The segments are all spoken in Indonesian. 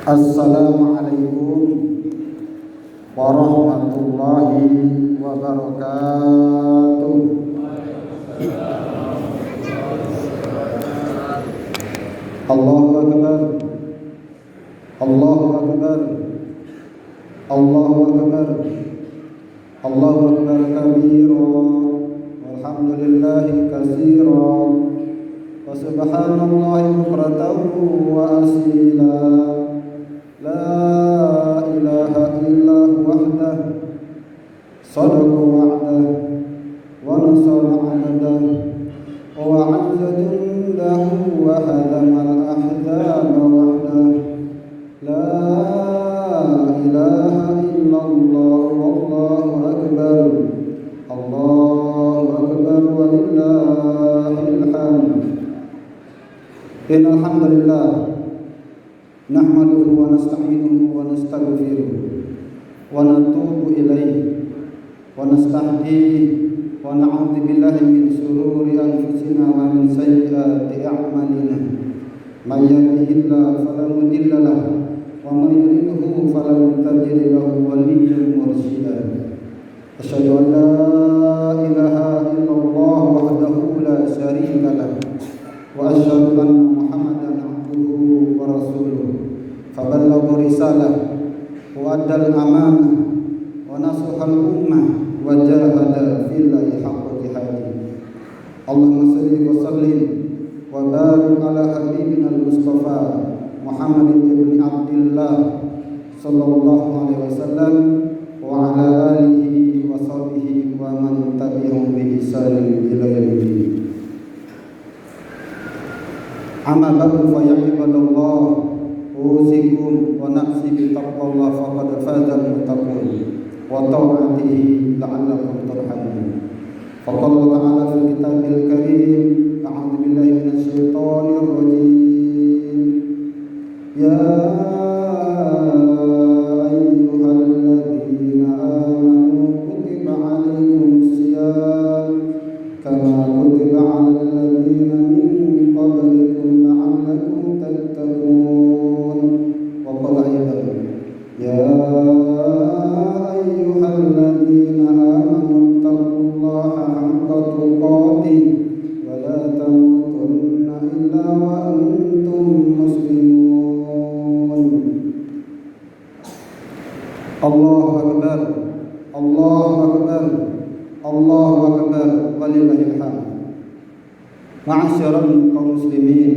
Assalamualaikum warahmatullahi wabarakatuh. Allahu Akbar, Allahu Akbar, Allahu Akbar, Allahu Akbar kabira, walhamdulillahi katsira, wa subhanallahi bukratan wa asila. La ilaha illa wahdah, sadaqa wa'dah, wa nasara 'abdah, wa 'azza jundahu wa hadamal ahzaba wahdah. La ilaha illallah, wallahu akbar, Allahu akbar, walillahil hamd. Innal hamdalillah nahmaduhu wa nasta'inuhu wa nastaghfiruh wa natubu ilaihi wa nastahdihi wa na'udzu billahi min shururi anfusina wa min sayyiati a'malina. May yahdihillahu fala mudilla lahu wa may yudlilhu falan tajida lahu waliyyan mursyida. Asyhadu an la ilaha illallah wahdahu la syarika lahu wa asyhadu anna Muhammadan abduhu wa rasuluh. Faballagha risalah wa addal amanah wa nasahal ummah wa jahada fillahi haqqa jihadih. Allahumma shalli wa sallim wa barik ala habibina al-Mustafa Muhammad ibn Abdullah sallallahu alaihi wasallam wa ala alihi wa sahbihi wa man tabi'ahum bi ihsan ila yaumil. Amma ba'du fa ya ibadallah, usikum wa nafsi bi taqwallah faqad fazal muttaqun wa ta'atihi la'allakum turhamun. Faqala ta'ala fil kitabil karim, a'udzu billahi minasy syaithanir rajim. Ya ayyuhalladzina amanu kutiba 'alaikumus shiyam kama kutiba 'alal ladzina min qablikum la'allakum tattaqun. Wa qala aidan ya ayyuhalladzina amanu taqullaha haqqa tuqatih wa la tamutunna illa wa antum muslimun. Allahu akbar, Allahu akbar, Allahu akbar, walillahil hamd. Ma'asyiral kaum muslimin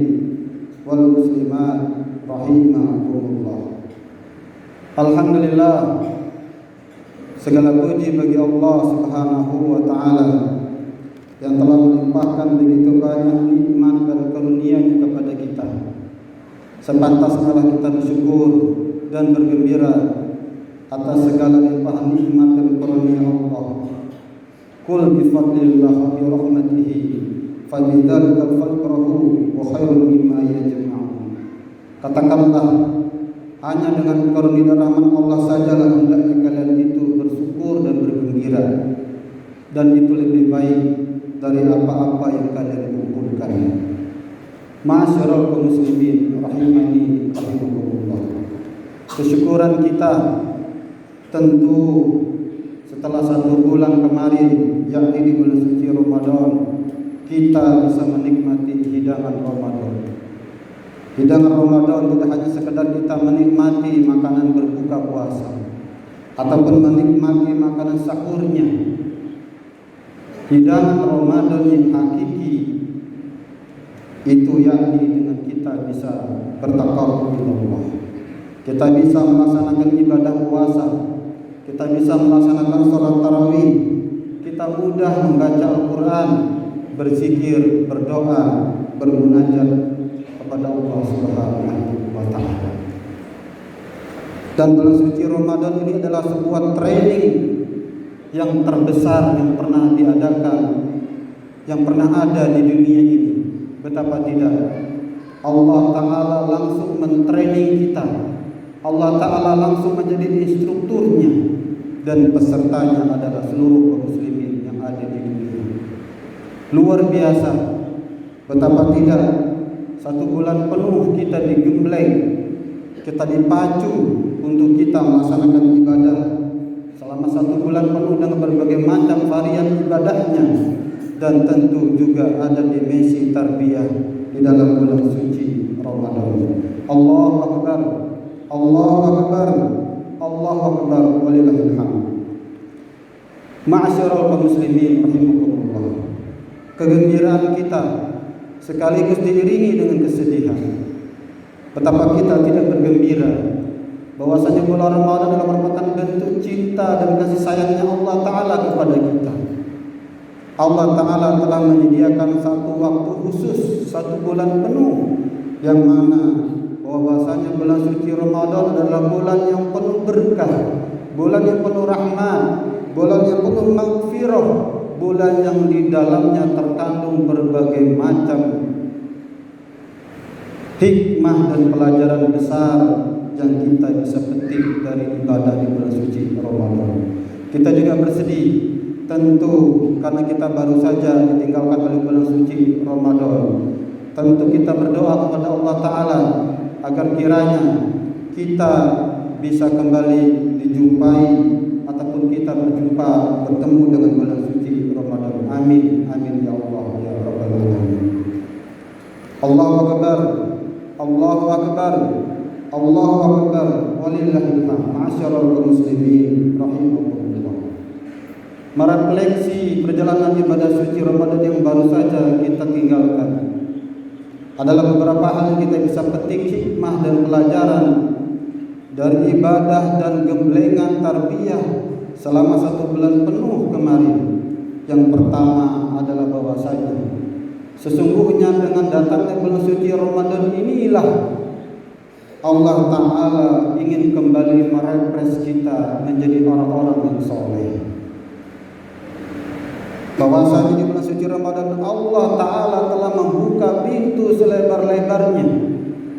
wal muslimat rahimakumullah. Alhamdulillah, segala puji bagi Allah Subhanahu wa taala yang telah melimpahkan begitu banyak nikmat dan karunia-Nya kepada kita. Sepantasnya kita bersyukur dan bergembira atas segala limpahan nikmat dan karunia Allah. Qul bi fadlillah wa bi rahmatihi fabidzalika fafrahu wa khairun mimma yajma'un. Katakanlah, hanya dengan karunia dan rahmat Allah sajalah hendaknya kalian itu bersyukur dan bergembira, dan itu lebih baik dari apa-apa yang kalian kumpulkan. Ma'asyiral kaum muslimin rahimani rahimakumullah. Kesyukuran kita tentu setelah 1 bulan kemarin, yakni di bulan suci Ramadan, kita bisa menikmati hidangan Ramadan. Hidangan Ramadan tidak hanya sekedar kita menikmati makanan berbuka puasa ataupun menikmati makanan sahurnya. Hidangan Ramadan yang hakiki itu yakni dengan kita bisa bertaqarrub ila Allah. Kita bisa melaksanakan ibadah puasa, kita bisa melaksanakan salat tarawih, kita mudah membaca Al-Quran, berzikir, berdoa, bermunajat kepada Allah Subhanahu wa taala. Dan bulan suci Ramadan ini adalah sebuah training yang terbesar yang pernah diadakan, yang pernah ada di dunia ini. Betapa tidak, Allah Ta'ala langsung mentraining kita. Allah Ta'ala langsung menjadi instrukturnya, dan pesertanya adalah seluruh kaum muslimin yang ada di dunia. Luar biasa, betapa tidak satu bulan penuh kita digembleng, kita dipacu untuk kita melaksanakan ibadah selama satu bulan penuh dengan berbagai macam varian ibadahnya, dan tentu juga ada dimensi tarbiyah di dalam bulan suci Ramadan. Allahu Akbar, Allahu Akbar, Allahu Akbar, walillahil hamd. Ma'asyiral kaum muslimin rahimakumullah. Kegembiraan kita sekaligus diiringi dengan kesedihan. Betapa kita tidak bergembira bahwasanya bulan Ramadan adalah merupakan bentuk cinta dan kasih sayangnya Allah Ta'ala kepada kita. Allah Ta'ala telah menyediakan satu waktu khusus, satu bulan penuh, yang mana bahwasanya bulan suci Ramadan adalah bulan yang penuh berkah, bulan yang penuh rahmat, bulan yang penuh maghfirah, bulan yang di dalamnya terkandung berbagai macam hikmah dan pelajaran besar yang kita bisa petik dari ibadah di bulan suci Ramadan. Kita juga bersedih tentu karena kita baru saja ditinggalkan oleh bulan suci Ramadan. Tentu kita berdoa kepada Allah Ta'ala agar kiranya kita bisa kembali dijumpai ataupun kita bertemu dengan bulan suci Ramadan. Amin, amin ya Allah ya Rabbal Alamin. Allahu Akbar, Allahu Akbar, Allahu Akbar, walillahil hamd. Ma'asyiral muslimin rahimakumullah. Merefleksi perjalanan ibadah suci Ramadan yang baru saja kita tinggalkan, adalah beberapa hal yang kita bisa petik hikmah dan pelajaran dari ibadah dan gemblengan tarbiyah selama satu bulan penuh kemarin. Yang pertama adalah bahwasanya sesungguhnya dengan datangnya bulan suci Ramadan inilah Allah Ta'ala ingin kembali merefresh kita menjadi orang-orang yang soleh. Bahwasanya di bulan suci Ramadan Allah Ta'ala telah membuka pintu selebar-lebarnya.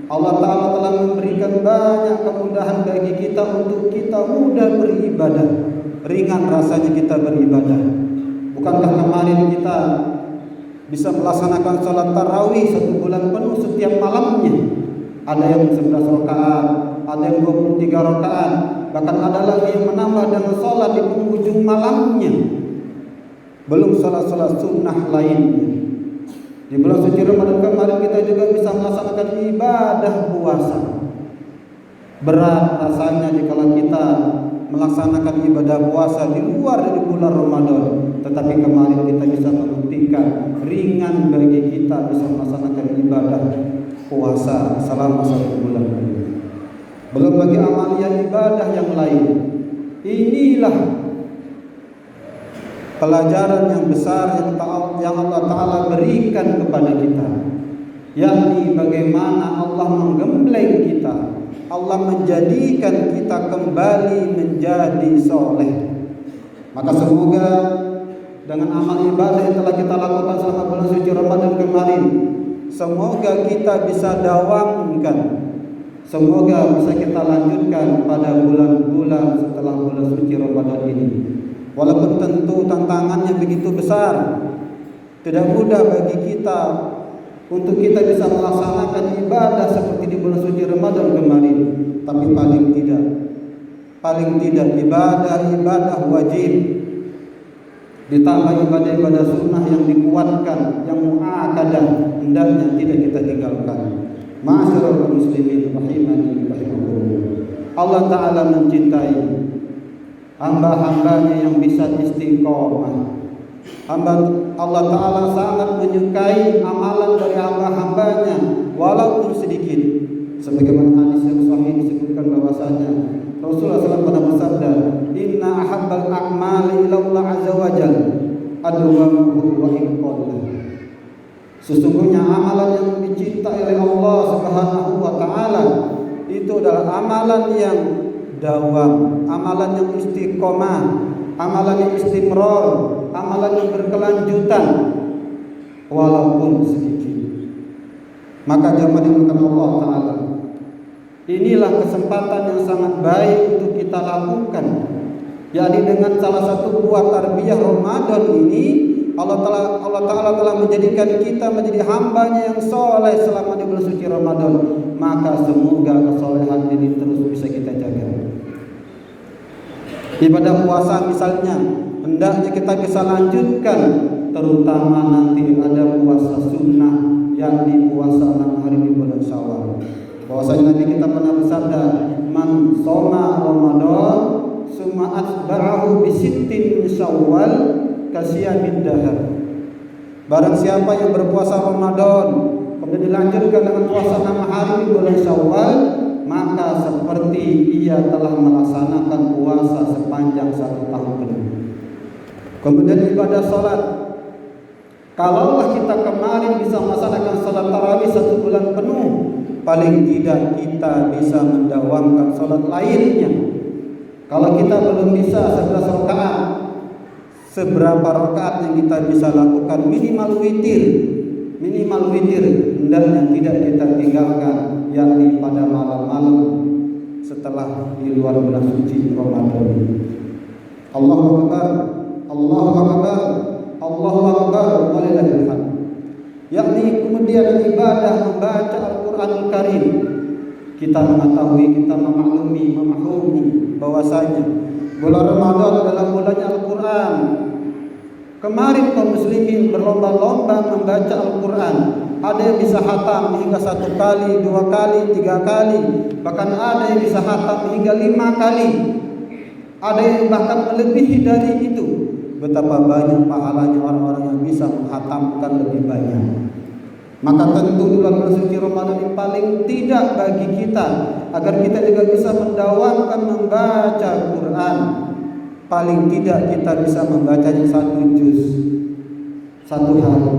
Allah Ta'ala telah memberikan banyak kemudahan bagi kita untuk kita mudah beribadah, ringan rasanya kita beribadah. Bukankah kemarin kita bisa melaksanakan sholat tarawih satu bulan penuh setiap malamnya? Ada yang 11 rakaat, ada yang 23 rakaat, bahkan ada lagi yang menambah dengan sholat di penghujung malamnya. Belum sholat-sholat sunnah lainnya. Di bulan suci Ramadan kemarin kita juga bisa melaksanakan ibadah puasa. Berat rasanya jika kita melaksanakan ibadah puasa di luar dari bulan Ramadan, tetapi kemarin kita bisa membuktikan ringan bagi kita bisa melaksanakan ibadah puasa selama satu bulan. Belum bagi amalia ibadah yang lain. Inilah pelajaran yang besar yang Allah Ta'ala berikan kepada kita, yakni bagaimana Allah menggembleng kita, Allah menjadikan kita kembali menjadi soleh. Maka semoga dengan amal ibadah yang telah kita lakukan selama bulan suci Ramadan kemarin, semoga kita bisa dawamkan, semoga bisa kita lanjutkan pada bulan-bulan setelah bulan suci Ramadan ini. Walaupun tentu tantangannya begitu besar, tidak mudah bagi kita untuk kita bisa melaksanakan ibadah seperti di bulan suci Ramadan kemarin. Tapi paling tidak ibadah wajib ditambah ibadah sunnah yang dikuatkan, yang mu'akadah, hendaknya tidak kita tinggalkan. Ma'asyiral muslimin rahimani rahimakumullah. Allah Ta'ala mencintai hamba-hambanya yang bisa istiqomah. Allah Ta'ala sangat menyukai amalan dari hamba-hambanya walaupun sedikit. Sebagaimana hadis yang sahih disebutkan bahwasanya Rasulullah SAW pernah bersabda, "Inna ahabbal a'mali ila Allah azza wa jalla adwamuhu wa in qalla." Sesungguhnya amalan yang dicintai oleh Allah Subhanahu wa taala itu adalah amalan yang dawam, amalan yang istiqomah, amalan yang istimrar, amalan yang berkelanjutan walaupun sedikit. Maka jamaah dimulakan Allah Ta'ala, inilah kesempatan yang sangat baik untuk kita lakukan, yakni dengan salah satu buah tarbiyah Ramadan ini Allah Ta'ala telah menjadikan kita menjadi hambanya yang soleh selama di bulan suci Ramadan, maka semoga kesolehan ini terus bisa kita jaga. Ibadah puasa misalnya, hendaknya kita bisa lanjutkan, terutama nanti ada puasa sunnah, yakni puasa 6 hari di bulan Syawal. Bahwasanya Nabi kita pernah bersabda, man shoma Ramadan summa atba'ahu bi sittin min Syawal kasiyamid dahar. Barang siapa yang berpuasa Ramadan kemudian dilanjutkan dengan puasa 6 hari di bulan Syawal, maka seperti ia telah melaksanakan puasa sepanjang 1 tahun penuh. Kemudian ibadah salat, kalaulah kita kemarin bisa melaksanakan salat tarawih 1 bulan penuh, paling tidak kita bisa mendawamkan salat lainnya. Kalau kita belum bisa 11 rakaat, seberapa rakaat yang kita bisa lakukan, minimal witir hendaknya tidak kita tinggalkan, yakni pada malam-malam setelah di luar bulan suci Ramadan. Allahu Akbar, Allahu Akbar, Allahu Akbar, walillahil hamd. Yakni kemudian ibadah membaca Al-Quranul Karim. Kita mengetahui, kita memahumi bahwasanya bulan Ramadan adalah bulannya Al-Quran. Kemarin kaum muslimin berlomba-lomba membaca Al-Quran. Ada yang bisa hatam hingga 1 kali, 2 kali, 3 kali, bahkan ada yang bisa hatam hingga 5 kali. Ada yang bahkan melebihi dari itu. Betapa banyak pahalanya orang-orang yang bisa menghatamkan lebih banyak. Maka tentu bulan suci Ramadan ini paling tidak bagi kita, agar kita juga bisa mendawamkan membaca Quran. Paling tidak kita bisa membacanya 1 juz 1 hari.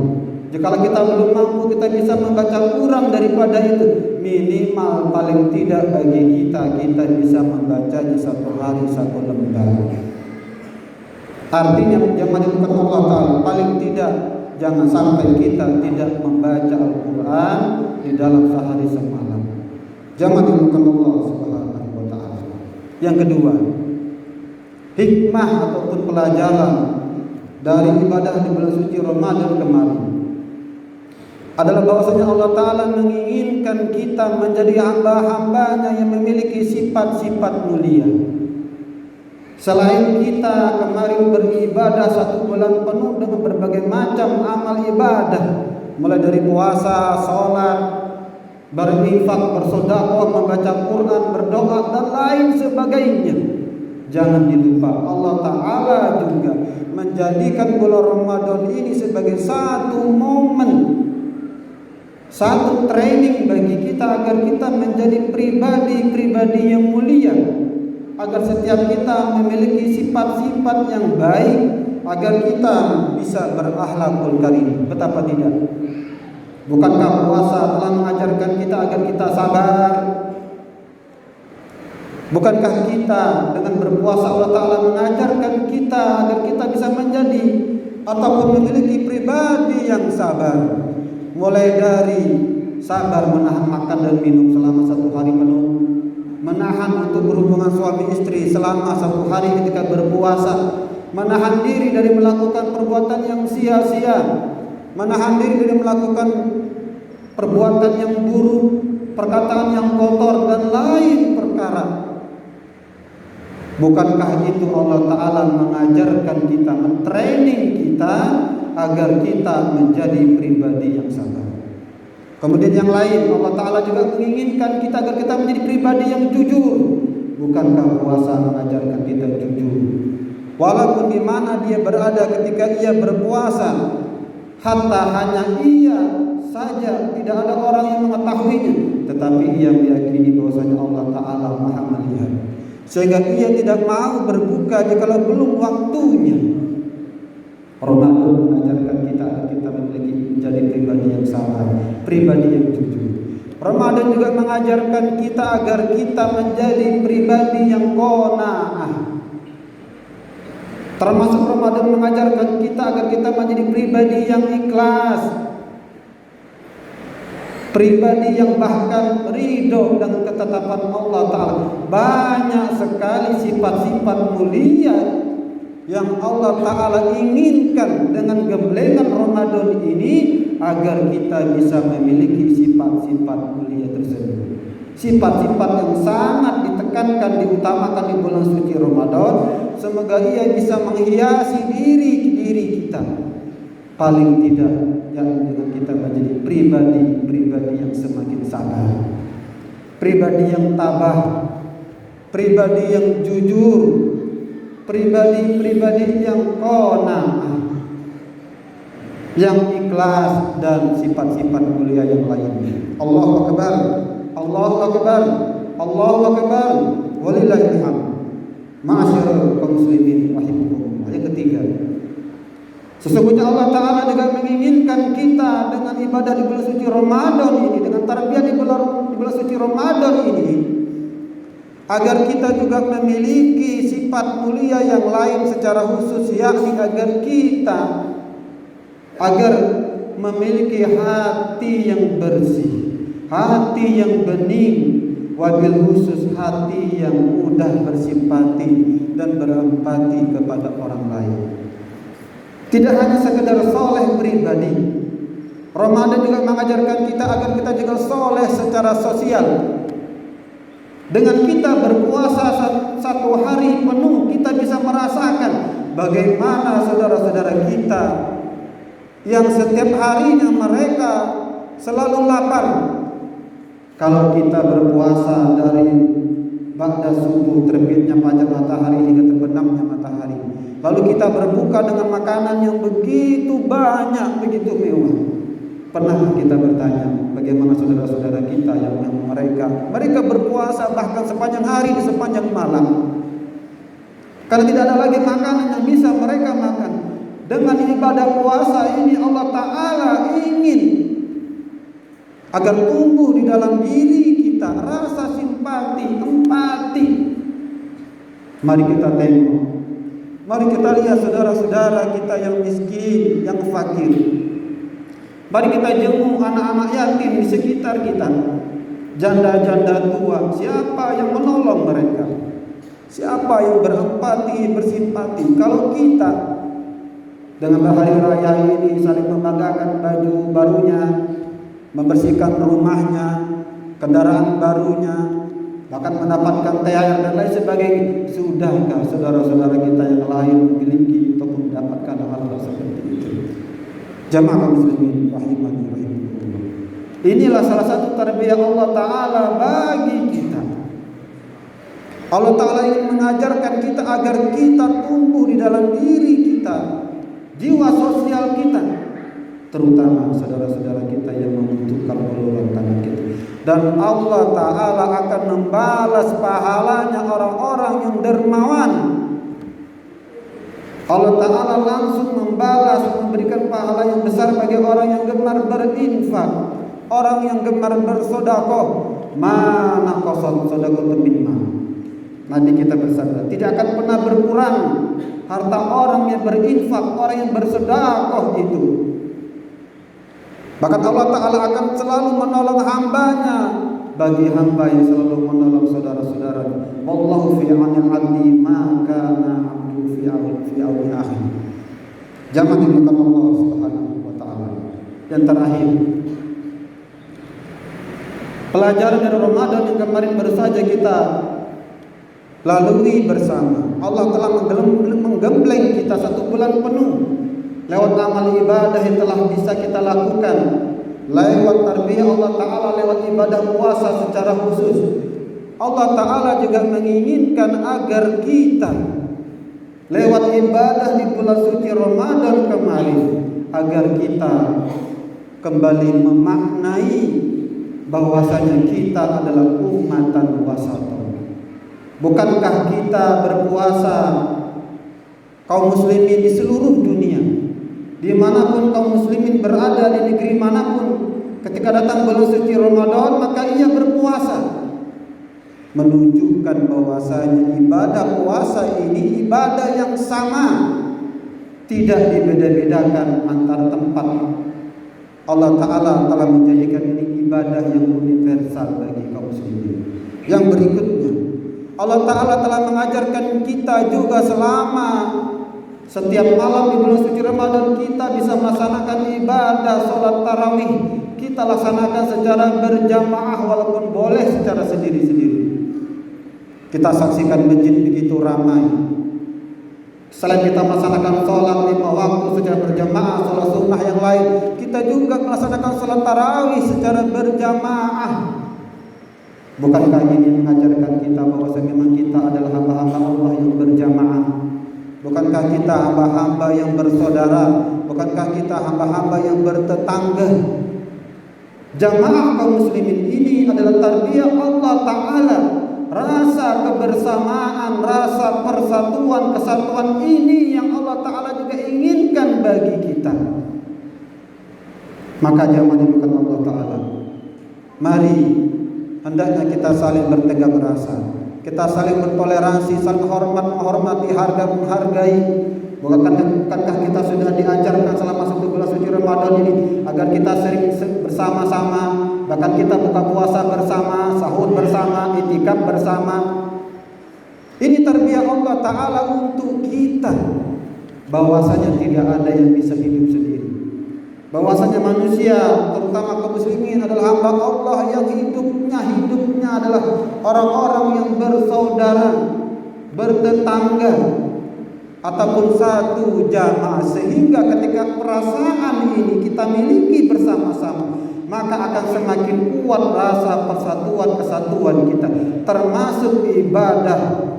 Jika kita belum mampu, kita bisa membaca kurang daripada itu. Minimal paling tidak bagi kita bisa membacanya 1 hari 1 lembar. Artinya jangan dilupakan Allah Ta'ala. Paling tidak jangan sampai kita tidak membaca Al-Quran di dalam sehari semalam. Jangan dilupakan Allah Subhanahu wa Ta'ala. Yang kedua, hikmah ataupun pelajaran dari ibadah di bulan suci Ramadan kemarin adalah bahwasanya Allah Ta'ala menginginkan kita menjadi hamba-hambanya yang memiliki sifat-sifat mulia. Selain kita kemarin beribadah 1 bulan penuh dengan berbagai macam amal ibadah, mulai dari puasa, sholat, berinfak, bersedekah, membaca Quran, berdoa dan lain sebagainya, jangan dilupa Allah Ta'ala juga menjadikan bulan Ramadan ini sebagai satu momen, satu training bagi kita agar kita menjadi pribadi-pribadi yang mulia, agar setiap kita memiliki sifat-sifat yang baik, agar kita bisa berakhlakul karim. Betapa tidak? Bukankah puasa telah mengajarkan kita agar kita sabar? Bukankah kita dengan berpuasa Allah Ta'ala mengajarkan kita agar kita bisa menjadi ataupun memiliki pribadi yang sabar? Mulai dari sabar menahan makan dan minum selama 1 hari penuh, menahan untuk berhubungan suami istri selama 1 hari ketika berpuasa, menahan diri dari melakukan perbuatan yang sia-sia, menahan diri dari melakukan perbuatan yang buruk, perkataan yang kotor dan lain perkara. Bukankah itu Allah Ta'ala mengajarkan kita, mentraining kita agar kita menjadi pribadi yang sabar. Kemudian yang lain, Allah Ta'ala juga menginginkan kita agar kita menjadi pribadi yang jujur. Bukankah puasa mengajarkan kita jujur? Walaupun di mana dia berada ketika ia berpuasa, hatta hanya ia saja, tidak ada orang yang mengetahuinya, tetapi ia meyakini bahwasanya Allah Ta'ala Maha melihat, sehingga ia tidak mau berbuka jikalau belum waktunya. Ramadan mengajarkan kita agar kita menjadi pribadi yang sabar, pribadi yang jujur. Ramadan juga mengajarkan kita agar kita menjadi pribadi yang qanaah. Termasuk Ramadan mengajarkan kita agar kita menjadi pribadi yang ikhlas, pribadi yang bahkan ridho dengan ketetapan Allah Ta'ala. Banyak sekali sifat-sifat mulia yang Allah Ta'ala inginkan dengan gemblengan Ramadan ini agar kita bisa memiliki sifat-sifat mulia tersebut. Sifat-sifat yang sangat ditekankan, diutamakan di bulan suci Ramadan. Semoga ia bisa menghiasi diri kita. Paling tidak yang dengan kita menjadi pribadi yang semakin sabar, pribadi yang tabah, pribadi yang jujur, pribadi yang qanaah, yang ikhlas, dan sifat-sifat mulia yang lainnya. Allahu Akbar, Allahu Akbar, Allahu Akbar, walillahil hamd. Ma'asyiral kaum muslimin rahimakumullah. Yang ketiga, sesungguhnya Allah Ta'ala juga menginginkan kita dengan ibadah di bulan suci Ramadan ini, dengan tarbiyah di bulan suci Ramadan ini, agar kita juga memiliki sifat mulia yang lain secara khusus, yakni agar memiliki hati yang bersih, hati yang bening, wabil khusus hati yang mudah bersimpati dan berempati kepada orang lain. Tidak hanya sekedar soleh pribadi, Ramadan juga mengajarkan kita agar kita juga soleh secara sosial. Dengan kita berpuasa satu hari penuh, kita bisa merasakan bagaimana saudara-saudara kita yang setiap harinya mereka selalu lapar. Kalau kita berpuasa dari ba'da subuh terbitnya fajar matahari hingga terbenamnya matahari, lalu kita berbuka dengan makanan yang begitu banyak, begitu mewah. Pernah kita bertanya bagaimana saudara-saudara kita yang mereka berpuasa bahkan sepanjang hari, di sepanjang malam, karena tidak ada lagi makanan yang bisa mereka makan. Dengan ibadah puasa ini Allah Ta'ala ingin agar tumbuh di dalam diri kita rasa simpati, empati. Mari kita tengok, mari kita lihat saudara-saudara kita yang miskin, yang fakir. Mari kita jenguk anak-anak yatim di sekitar kita, janda-janda tua. Siapa yang menolong mereka? Siapa yang berempati, bersimpati? Kalau kita dengan hari raya ini saling membanggakan baju barunya, membersihkan rumahnya, kendaraan barunya, bahkan mendapatkan THR dan lain sebagainya, sudahkah saudara-saudara kita yang lain memiliki untuk mendapatkan hal seperti itu? Jamaah muslimin rahimani rahimakumullah. Inilah salah satu tarbiyah Allah Ta'ala bagi kita. Allah Ta'ala ingin mengajarkan kita agar kita tumbuh di dalam diri kita, jiwa sosial kita, terutama saudara-saudara kita yang membutuhkan uluran tangan kita. Dan Allah Ta'ala akan membalas pahalanya orang-orang yang dermawan. Allah Ta'ala langsung membalas, memberikan pahala yang besar bagi orang yang gemar berinfak, orang yang gemar bersedekah. Mana qasad sedekah min. Nanti kita bersabda, tidak akan pernah berkurang harta orang yang berinfak, orang yang bersedekah itu. Bahkan Allah Ta'ala akan selalu menolong hambanya. Bagi hamba yang selalu menolong saudara-saudara, wallahu fi 'anil 'abdi ma kana 'abdu fi 'auni akhi. Jamaah dimuliakan Allah Subhanahu wa taala. Yang terakhir, pelajaran dari Ramadan yang kemarin baru saja kita lalui bersama. Allah telah menggembleng kita 1 bulan penuh lewat amal ibadah yang telah bisa kita lakukan, lewat tarbiyah Allah Ta'ala, lewat ibadah puasa secara khusus. Allah Ta'ala juga menginginkan agar kita lewat ibadah di bulan suci Ramadan kemarin, agar kita kembali memaknai bahwasanya kita adalah ummatan wasatun. Bukankah kita berpuasa, kaum muslimin di seluruh dunia, dimanapun kaum muslimin berada, di negeri manapun, ketika datang bulan suci Ramadan maka ia berpuasa, menunjukkan bahwasanya ibadah puasa ini ibadah yang sama, tidak dibeda-bedakan antar tempat. Allah Ta'ala telah menjadikan ini ibadah yang universal bagi kaum muslimin. Yang berikutnya, Allah Ta'ala telah mengajarkan kita juga selama Setiap malam di bulan suci Ramadan kita bisa melaksanakan ibadah sholat tarawih. Kita laksanakan secara berjamaah walaupun boleh secara sendiri-sendiri. Kita saksikan masjid begitu ramai. Selain kita melaksanakan sholat 5 waktu secara berjamaah, sholat sunnah yang lain, kita juga melaksanakan sholat tarawih secara berjamaah. Bukankah ini mengajarkan kita bahwa memang kita adalah hamba-hamba Allah yang berjamaah? Bukankah kita hamba-hamba yang bersaudara? Bukankah kita hamba-hamba yang bertetangga? Jamaah kaum muslimin ini adalah tarbiyah Allah Ta'ala. Rasa kebersamaan, rasa persatuan, kesatuan ini yang Allah Ta'ala juga inginkan bagi kita. Maka jamaah dimakan Allah Ta'ala, mari hendaknya kita saling bertegang rasa, kita saling bertoleransi, saling menghormati, menghargai. Bukankah kita sudah diajarkan selama 1 bulan suci Ramadan ini agar kita sering bersama-sama, bahkan kita buka puasa bersama, sahur bersama, itikaf bersama. Ini tarbiyah Allah Ta'ala untuk kita, bahwasanya tidak ada yang bisa hidup sendiri, bahwasanya manusia terutama kaum muslimin adalah hamba Allah yang hidupnya adalah orang-orang yang bersaudara, bertetangga, ataupun satu jamaah, sehingga ketika perasaan ini kita miliki bersama-sama, maka akan semakin kuat rasa persatuan kesatuan kita, termasuk ibadah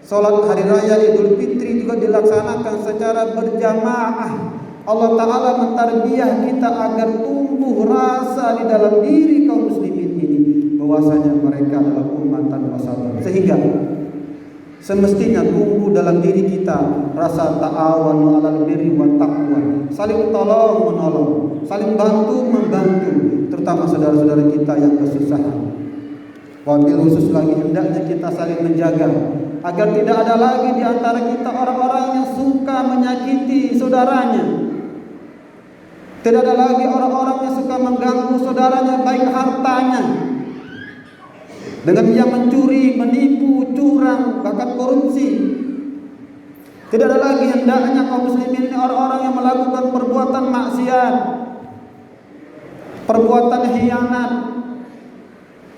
salat hari raya Idul Fitri juga dilaksanakan secara berjamaah. Allah Ta'ala mentarbiyah kita agar tumbuh rasa di dalam diri kaum muslimin ini bahwasanya mereka adalah umat tanpa sabar, sehingga semestinya tumbuh dalam diri kita rasa ta'awanu 'alal birri wat taqwa, saling tolong menolong, saling bantu membantu, terutama saudara-saudara kita yang kesusahan. Wabil khusus lagi hendaknya kita saling menjaga agar tidak ada lagi di antara kita orang-orang yang suka menyakiti saudaranya. Tidak ada lagi orang-orang yang suka mengganggu saudaranya, baik hartanya, dengan dia mencuri, menipu, curang, bahkan korupsi. Tidak ada lagi hendaknya kaum muslimin ini orang-orang yang melakukan perbuatan maksiat, perbuatan khianat,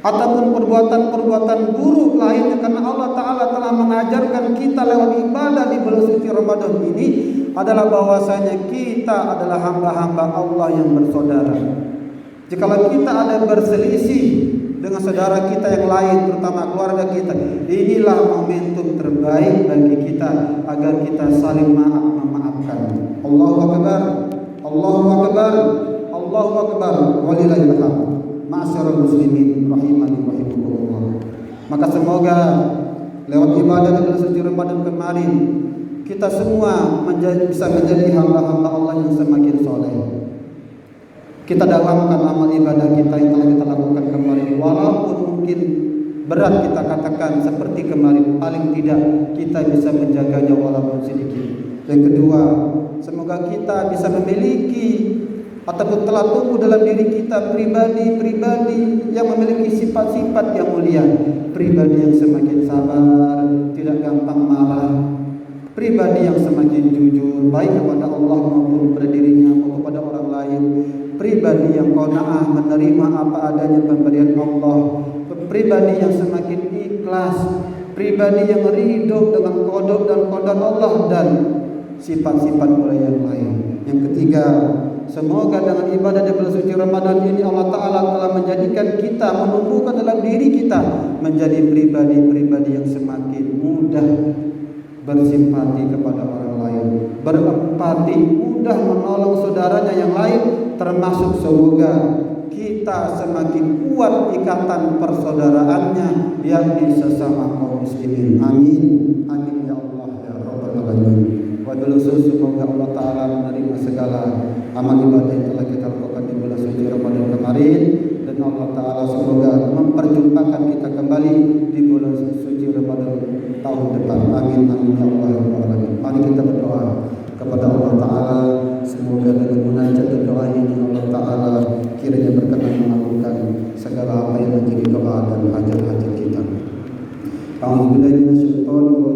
ataupun perbuatan-perbuatan buruk lainnya, karena Allah Ta'ala telah mengajarkan kita lewat ibadah di bulan suci Ramadan ini adalah bahwasanya kita adalah hamba-hamba Allah yang bersaudara. Jikalau kita ada berselisih dengan saudara kita yang lain, terutama keluarga kita, inilah momentum terbaik bagi kita agar kita saling memaafkan. Allahu Akbar, Allahu Akbar, Allahu Akbar, walillahil hamd. Ma'asyiral muslimin rahimani rahimakumullah. Maka semoga lewat ibadah di bulan suci Ramadan kemarin kita semua bisa menjadi hamba-hamba Allah yang semakin soleh. Kita dalamkan amal ibadah kita yang telah kita lakukan kemarin, walaupun mungkin berat kita katakan seperti kemarin, paling tidak kita bisa menjaganya walaupun sedikit. Yang kedua, semoga kita bisa memiliki ataupun telah tumbuh dalam diri kita pribadi-pribadi yang memiliki sifat-sifat yang mulia, pribadi yang semakin sabar, tidak gampang marah, pribadi yang semakin jujur baik kepada Allah maupun kepada dirinya maupun kepada orang lain, pribadi yang qanaah menerima apa adanya pemberian Allah, pribadi yang semakin ikhlas, pribadi yang ridho dengan qada dan qadar Allah dan sifat-sifat mulia yang lain. Yang ketiga, semoga dengan ibadah di bulan suci Ramadan ini Allah Ta'ala telah menjadikan kita, menumbuhkan dalam diri kita menjadi pribadi-pribadi yang semakin mudah bersimpati kepada orang lain, berempati, mudah menolong saudaranya yang lain, termasuk semoga kita semakin kuat ikatan persaudaraannya yakni sesama kaum muslimin. Amin, amin ya Allah ya Rabbal alamin. Wabil khusus semoga Allah Ta'ala menerima segala amal ibadah yang telah kita lakukan di bulan suci Ramadan kemarin, dan Allah Ta'ala semoga memperjumpakan kita kembali di bulan suci Ramadan tahun depan. Amin, amin ya Allah ya Rabbal alamin. Mari kita berdoa kepada Allah Ta'ala, semoga dengan munajat dan doa ini Allah Ta'ala kiranya berkenan mengabulkan segala apa yang menjadi doa dan hajat-hajat kita. A'udzubillahi minasyaitonir